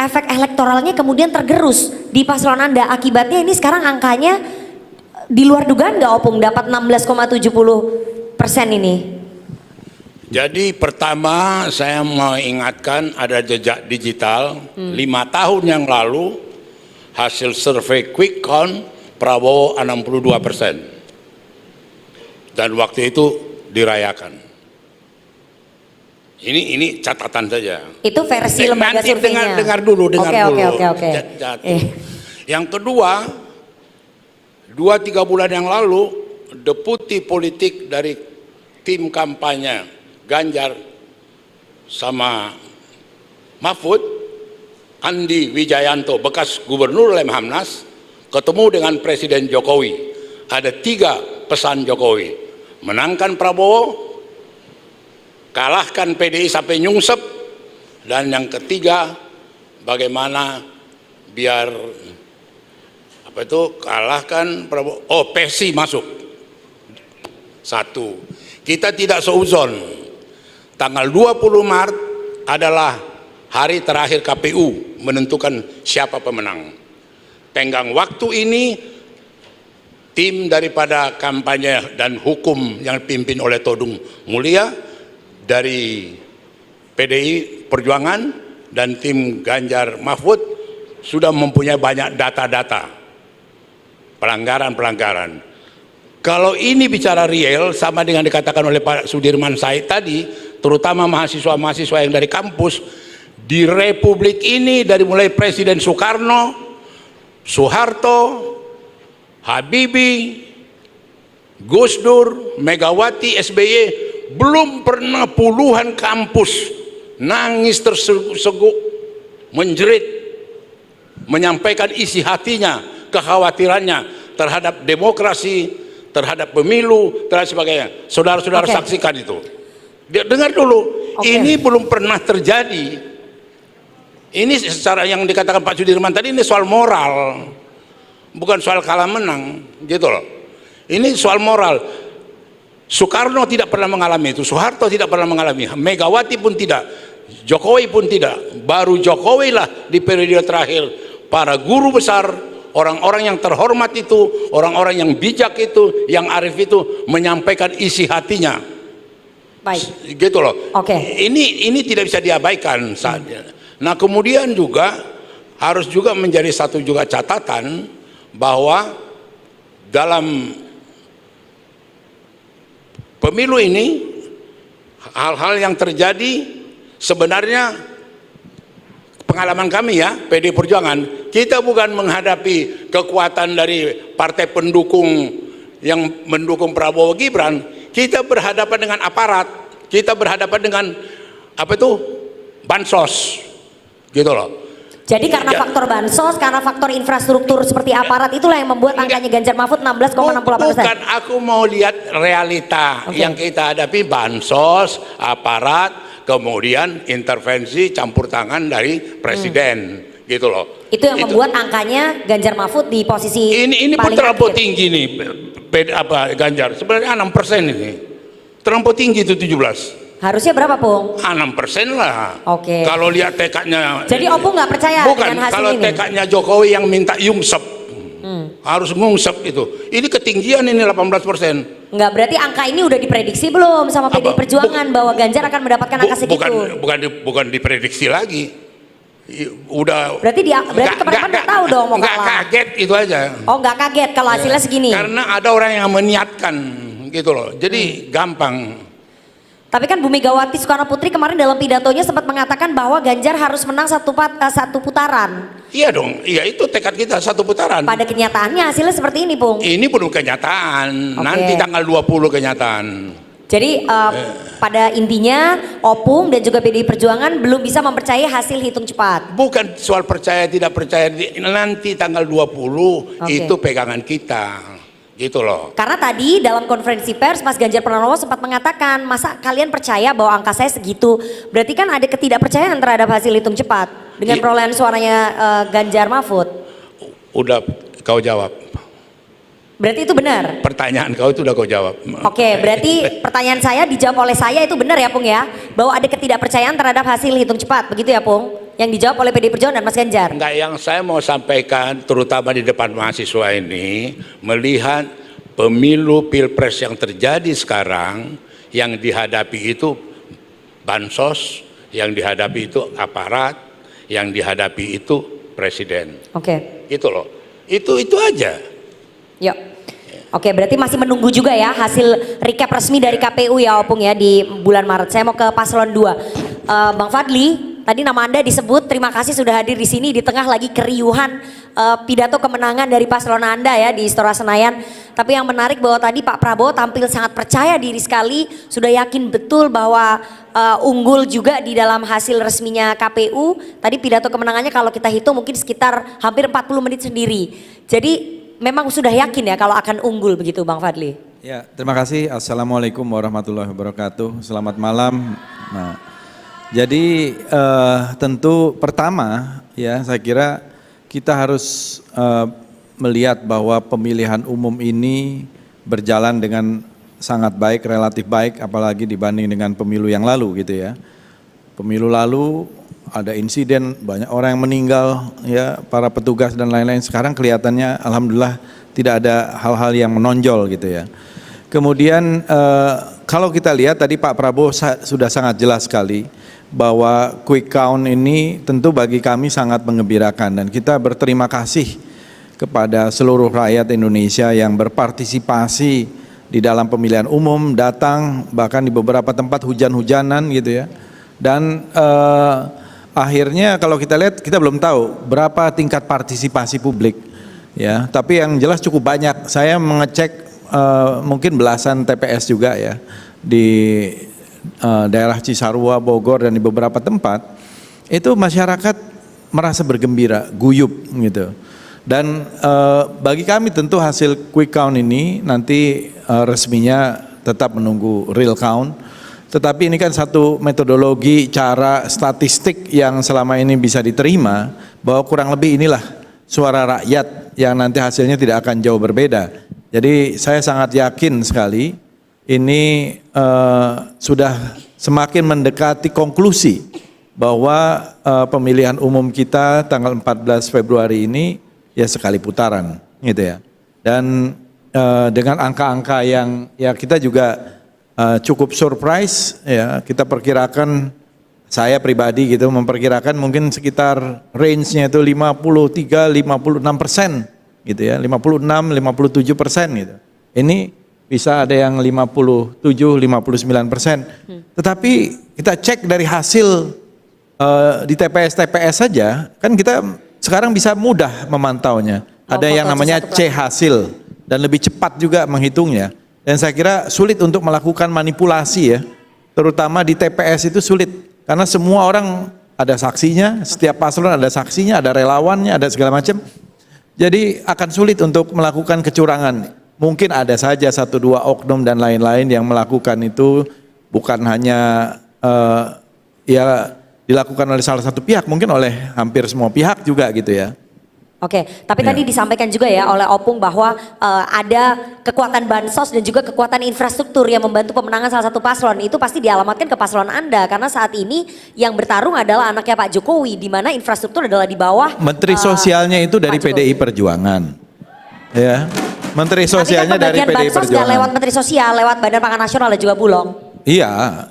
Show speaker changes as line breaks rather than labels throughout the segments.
efek elektoralnya kemudian tergerus di paslon Anda. Akibatnya ini sekarang angkanya di luar dugaan nggak Opung, dapat 16,70% ini?
Jadi pertama saya mau ingatkan ada jejak digital. 5 tahun yang lalu hasil survei quick count Prabowo 62%. Dan waktu itu dirayakan. Ini catatan saja.
Itu versi lembaga
nanti
surveinya.
dengar dulu.
Oke.
Yang kedua, 2-3 bulan yang lalu, deputi politik dari tim kampanye Ganjar sama Mahfud, Andi Wijayanto, bekas gubernur Lemhanas, ketemu dengan Presiden Jokowi. Ada 3 pesan Jokowi: menangkan Prabowo, kalahkan PDI sampai nyungsep, dan yang ketiga bagaimana biar kalahkan Prabowo, PSI masuk. 1. Kita tidak seuzon, tanggal 20 Maret adalah hari terakhir KPU menentukan siapa pemenang. Tenggang waktu ini tim daripada kampanye dan hukum yang dipimpin oleh Todung Mulia dari PDI Perjuangan dan tim Ganjar Mahfud sudah mempunyai banyak data-data pelanggaran. Kalau ini bicara real, sama dengan dikatakan oleh Pak Sudirman Said tadi, terutama mahasiswa-mahasiswa yang dari kampus, di Republik ini dari mulai Presiden Soekarno, Soeharto, Habibie, Gus Dur, Megawati, SBY, belum pernah puluhan kampus nangis terseguk, menjerit, menyampaikan isi hatinya, kekhawatirannya terhadap demokrasi, terhadap pemilu, terhadap sebagainya. Saudara-saudara saksikan itu. Dengar dulu, ini belum pernah terjadi. Ini secara yang dikatakan Pak Sudirman tadi, ini soal moral. Bukan soal kalah menang, gitu loh. Ini soal moral. Soekarno tidak pernah mengalami itu, Soeharto tidak pernah mengalami, Megawati pun tidak, Jokowi pun tidak. Baru Jokowi lah di periode terakhir, para guru besar, orang-orang yang terhormat itu, orang-orang yang bijak itu, yang arif itu menyampaikan isi hatinya.
Baik.
Gitu loh. Ini tidak bisa diabaikan saatnya. Nah, kemudian juga harus juga menjadi satu juga catatan bahwa dalam pemilu ini hal-hal yang terjadi sebenarnya pengalaman kami ya, PD Perjuangan, kita bukan menghadapi kekuatan dari partai pendukung yang mendukung Prabowo Gibran, kita berhadapan dengan aparat, kita berhadapan dengan bansos, gitu loh.
Jadi karena faktor bansos, karena faktor infrastruktur seperti aparat, itulah yang membuat angkanya Ganjar Mahfud 16,68%.
Bukan, aku mau lihat realita yang kita hadapi, bansos, aparat, kemudian intervensi campur tangan dari presiden, gitu loh.
Itu yang membuat angkanya Ganjar Mahfud di posisi
ini
paling
terlampau
akhir.
tinggi nih, Ganjar. Sebenarnya 6% ini, terlampau tinggi itu 17.
Harusnya berapa, Pung?
6% lah.
Kalau
lihat tekadnya.
Jadi Opung nggak percaya dengan hasil
kalau
ini?
tekadnya Jokowi yang minta yungsep, harus ngungsep itu. Ini ketinggian ini 18%.
Enggak, berarti angka ini udah diprediksi belum sama PDI Perjuangan bahwa Ganjar akan mendapatkan angka segitu?
Bukan diprediksi lagi. Udah.
Berarti teman-teman nggak tahu dong mau
nggak
kalah.
kaget itu aja.
Oh, nggak kaget kalau hasilnya segini?
Karena ada orang yang meniatkan, gitu loh. Jadi gampang.
Tapi kan Bu Megawati Soekarno Putri kemarin dalam pidatonya sempat mengatakan bahwa Ganjar harus menang satu putaran.
Iya dong, iya itu tekad kita, satu putaran.
Pada kenyataannya hasilnya seperti ini, Pung.
Ini belum kenyataan, nanti tanggal 20 kenyataan.
Jadi pada intinya Opung dan juga PDI Perjuangan belum bisa mempercayai hasil hitung cepat.
Bukan soal percaya tidak percaya, nanti tanggal 20 itu pegangan kita. Gitu loh.
Karena tadi dalam konferensi pers Mas Ganjar Pranowo sempat mengatakan, masa kalian percaya bahwa angka saya segitu? Berarti kan ada ketidakpercayaan terhadap hasil hitung cepat dengan perolehan suaranya Ganjar Mahfud.
Udah kau jawab.
Berarti itu benar?
Pertanyaan kau itu udah kau jawab.
Berarti pertanyaan saya dijawab oleh saya, itu benar ya, Pung ya? Bahwa ada ketidakpercayaan terhadap hasil hitung cepat, begitu ya, Pung? yang dijawab oleh PDI Perjuangan dan Mas Ganjar.
Enggak, yang saya mau sampaikan terutama di depan mahasiswa ini, melihat pemilu pilpres yang terjadi sekarang, yang dihadapi itu bansos, yang dihadapi itu aparat, yang dihadapi itu presiden.
Oke.
Itu loh, itu aja.
Yuk. Oke, berarti masih menunggu juga ya hasil recap resmi dari KPU ya Opung ya di bulan Maret. Saya mau ke paslon 2. Bang Fadli, tadi nama Anda disebut, terima kasih sudah hadir di sini di tengah lagi keriuhan pidato kemenangan dari paslon Anda ya di Istora Senayan. Tapi yang menarik bahwa tadi Pak Prabowo tampil sangat percaya diri sekali, sudah yakin betul bahwa unggul juga di dalam hasil resminya KPU. Tadi pidato kemenangannya kalau kita hitung mungkin sekitar hampir 40 menit sendiri. Jadi memang sudah yakin ya kalau akan unggul begitu Bang Fadli?
Ya, terima kasih. Assalamualaikum warahmatullahi wabarakatuh. Selamat malam. Nah, jadi tentu pertama ya saya kira kita harus melihat bahwa pemilihan umum ini berjalan dengan sangat baik, relatif baik, apalagi dibanding dengan pemilu yang lalu gitu ya. Pemilu lalu ada insiden, banyak orang yang meninggal, ya para petugas dan lain-lain. Sekarang kelihatannya alhamdulillah tidak ada hal-hal yang menonjol gitu ya. Kemudian kalau kita lihat tadi Pak Prabowo sudah sangat jelas sekali bahwa quick count ini tentu bagi kami sangat menggembirakan dan kita berterima kasih kepada seluruh rakyat Indonesia yang berpartisipasi di dalam pemilihan umum, datang bahkan di beberapa tempat hujan-hujanan gitu ya. Dan akhirnya kalau kita lihat kita belum tahu berapa tingkat partisipasi publik ya, tapi yang jelas cukup banyak. Saya mengecek mungkin belasan TPS juga ya di daerah Cisarua, Bogor dan di beberapa tempat itu masyarakat merasa bergembira, guyup gitu. Dan bagi kami tentu hasil quick count ini nanti resminya tetap menunggu real count. Tetapi ini kan satu metodologi cara statistik yang selama ini bisa diterima bahwa kurang lebih inilah suara rakyat yang nanti hasilnya tidak akan jauh berbeda. Jadi saya sangat yakin sekali ini sudah semakin mendekati konklusi bahwa pemilihan umum kita tanggal 14 Februari ini ya sekali putaran gitu ya. Dan dengan angka-angka yang ya kita juga cukup surprise ya, kita perkirakan, saya pribadi gitu memperkirakan mungkin sekitar range-nya itu 53-56% gitu ya, 56-57% gitu. Ini bisa ada yang 57-59%. Tetapi kita cek dari hasil di TPS-TPS saja, kan kita sekarang bisa mudah memantaunya. Ada yang namanya C hasil dan lebih cepat juga menghitungnya. Dan saya kira sulit untuk melakukan manipulasi ya, terutama di TPS itu sulit. Karena semua orang ada saksinya, setiap paslon ada saksinya, ada relawannya, ada segala macam. Jadi akan sulit untuk melakukan kecurangan. Mungkin ada saja 1-2 oknum dan lain-lain yang melakukan itu, bukan hanya ya dilakukan oleh salah satu pihak, mungkin oleh hampir semua pihak juga gitu ya.
Oke, tapi tadi disampaikan juga ya oleh Opung bahwa ada kekuatan bansos dan juga kekuatan infrastruktur yang membantu pemenangan salah satu paslon. Itu pasti dialamatkan ke paslon Anda karena saat ini yang bertarung adalah anaknya Pak Jokowi, di mana infrastruktur adalah di bawah.
Menteri sosialnya itu dari PDI Perjuangan, ya. Menteri sosialnya dari PDI
bansos
Perjuangan.
Lewat Menteri Sosial, lewat Badan Pangan Nasional dan juga Bulog.
Iya,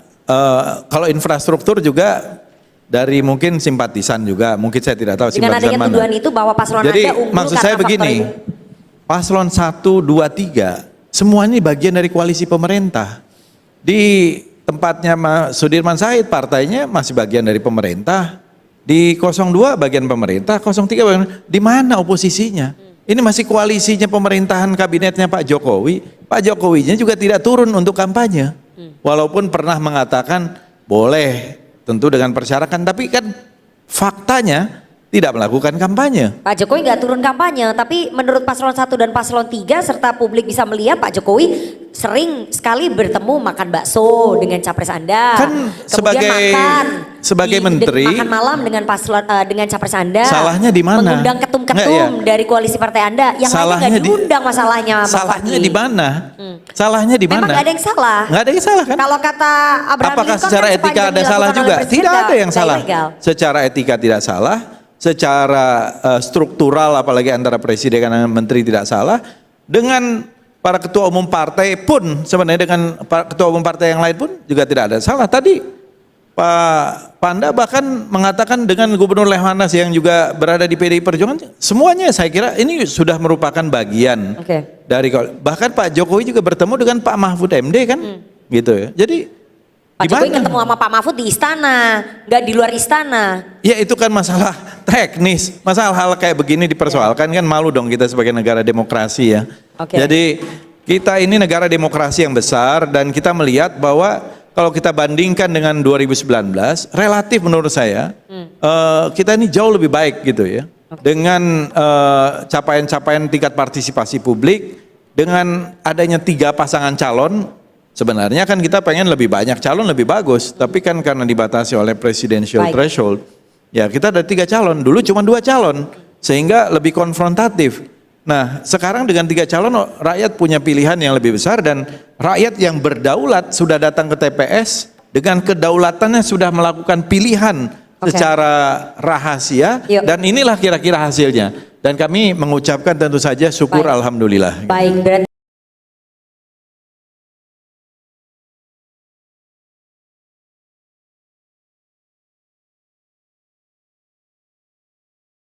kalau infrastruktur juga dari mungkin simpatisan juga, mungkin saya tidak tahu
dengan
simpatisan
adanya
mana.
tuduhan itu bahwa paslon
Jadi
Anda unggul
maksud
karena
saya
faktor
begini,
itu.
paslon 1, 2, 3 semua ini bagian dari koalisi pemerintah. Di tempatnya Sudirman Said partainya masih bagian dari pemerintah. Di 02 bagian pemerintah, 03 bagian, di mana oposisinya? Ini masih koalisinya pemerintahan kabinetnya Pak Jokowi. Pak Jokowinya juga tidak turun untuk kampanye. Walaupun pernah mengatakan boleh tentu dengan persyaratan, tapi kan faktanya tidak melakukan kampanye.
Pak Jokowi nggak turun kampanye, tapi menurut paslon 1 dan paslon 3 serta publik bisa melihat Pak Jokowi sering sekali bertemu makan bakso dengan capres Anda.
Kan
Kemudian
sebagai
makan
sebagai menteri
makan malam dengan paslon dengan capres Anda.
Salahnya di mana?
Mengundang ketum-ketum
Enggak, ya.
dari koalisi partai Anda. Yang lainnya nggak diundang masalahnya. Bang
Salahnya
Fadli.
di mana? Salahnya di mana?
Memang nggak ada yang salah.
Nggak ada yang salah kan?
Kalau kata Abraham
Apakah
Lincoln
secara
kan
etika
sepanjang
ada salah
dilakukan
juga?
oleh presiden
Tidak ada yang
nggak
salah.
ilegal.
Secara etika tidak salah, secara struktural apalagi antara presiden dan menteri tidak salah. Dengan para ketua umum partai pun sebenarnya dengan ketua umum partai yang lain pun juga tidak ada salah. Tadi Pak Panda bahkan mengatakan dengan Gubernur Lemhanas yang juga berada di PDI Perjuangan, semuanya saya kira ini sudah merupakan bagian dari, bahkan Pak Jokowi juga bertemu dengan Pak Mahfud MD kan, gitu ya. Jadi
Pak Jokowi ketemu sama Pak Mahfud di istana, nggak di luar istana.
ya itu kan masalah teknis, masalah hal kayak begini dipersoalkan kan malu dong kita sebagai negara demokrasi ya. Jadi kita ini negara demokrasi yang besar dan kita melihat bahwa kalau kita bandingkan dengan 2019, relatif menurut saya kita ini jauh lebih baik gitu ya. Dengan capaian-capaian tingkat partisipasi publik, dengan adanya 3 pasangan calon. Sebenarnya kan kita pengen lebih banyak calon lebih bagus, tapi kan karena dibatasi oleh presidential threshold, ya kita ada 3 calon, dulu cuma 2 calon, sehingga lebih konfrontatif. Nah sekarang dengan 3 calon rakyat punya pilihan yang lebih besar dan rakyat yang berdaulat sudah datang ke TPS dengan kedaulatannya sudah melakukan pilihan secara rahasia dan inilah kira-kira hasilnya. Dan kami mengucapkan tentu saja syukur alhamdulillah.
Baik, berarti